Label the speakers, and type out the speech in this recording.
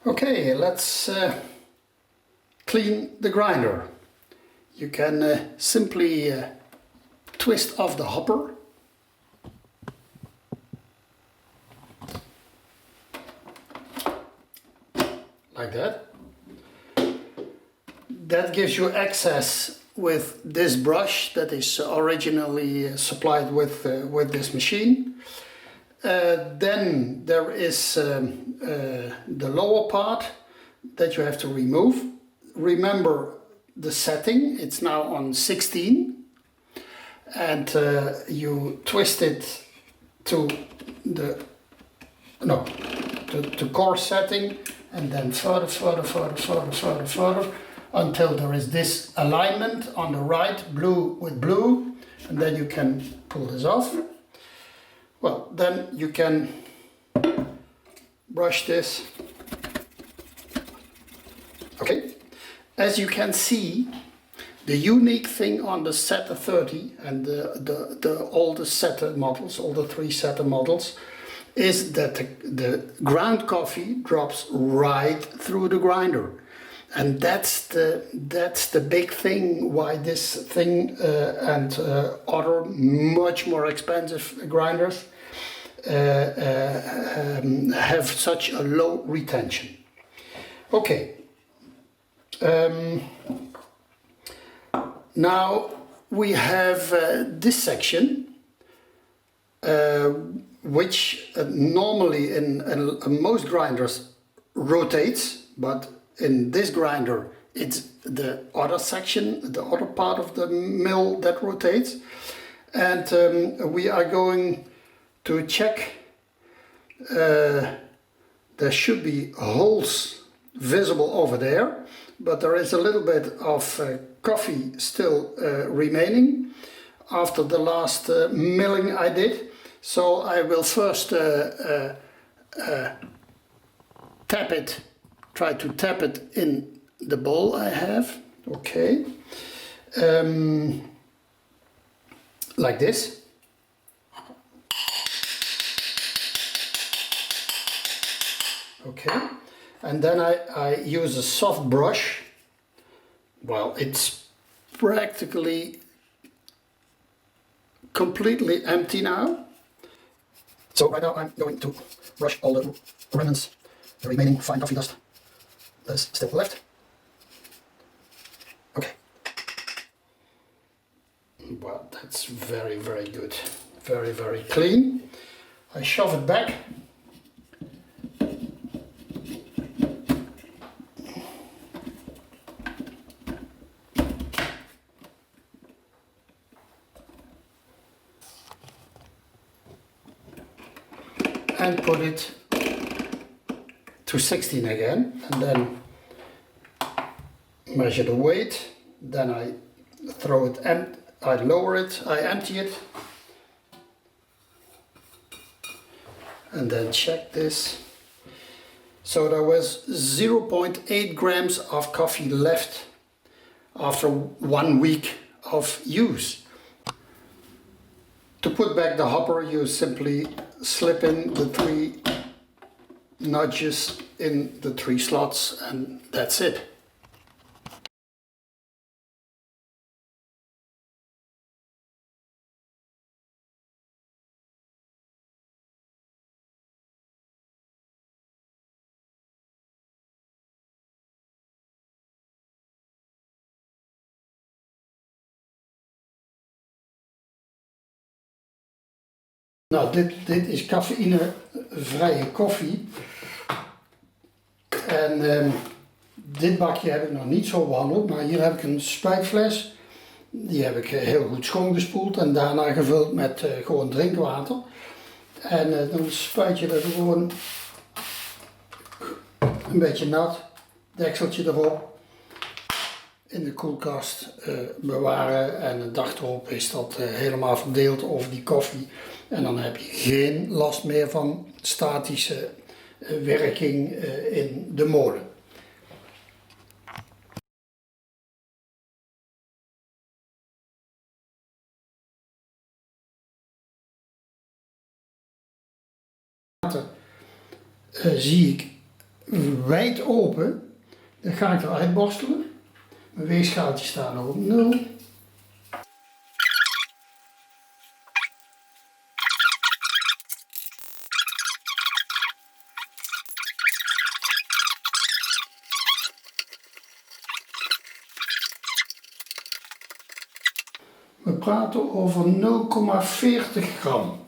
Speaker 1: Okay, let's clean the grinder. You can simply twist off the hopper. Like that. That gives you access with this brush that is originally supplied with this machine. Then there is the lower part that you have to remove. Remember the setting, it's now on 16, and you twist it to the to core setting, and then further until there is this alignment on the right, blue with blue, and then you can pull this off. Well, then you can brush this. Okay, as you can see, the unique thing on the Sette 30 and all the Sette models, all the 3 Sette models, is that the ground coffee drops right through the grinder. And that's the big thing why this thing and other much more expensive grinders have such a low retention. Okay. Now we have this section, which normally in most grinders rotates, but in this grinder it's the other section, the other part of the mill that rotates. And we are going to check, there should be holes visible over there, but there is a little bit of coffee still remaining after the last milling I did. So I will first tap it, try to tap it in the bowl I have. Okay, like this. Okay, and then I use a soft brush. Well, it's practically completely empty now. So right now I'm going to brush all the remnants, the remaining fine coffee dust that's still left. Okay. Well, that's very, very good. Very, very clean. I shove it back. And put it to 16 again, and then measure the weight. Then I throw it and I lower it, I empty it, and then check this. So there was 0.8 grams of coffee left after 1 week of use. To put back the hopper, you simply slip in the 3 nudges in the 3 slots, and that's it. Nou, dit is cafeïnevrije koffie. En dit bakje heb ik nog niet zo behandeld, maar hier heb ik een spuitfles. Die heb ik heel goed schoongespoeld en daarna gevuld met gewoon drinkwater. En dan spuit je er gewoon een beetje nat, dekseltje erop, in de koelkast bewaren, en een dag erop is dat helemaal verdeeld over die koffie. En dan heb je geen last meer van statische werking in de molen. Zie ik wijd open. Dan ga ik eruit borstelen. Mijn weegschaaltje staat nog op 0. We praten over 0,40 gram.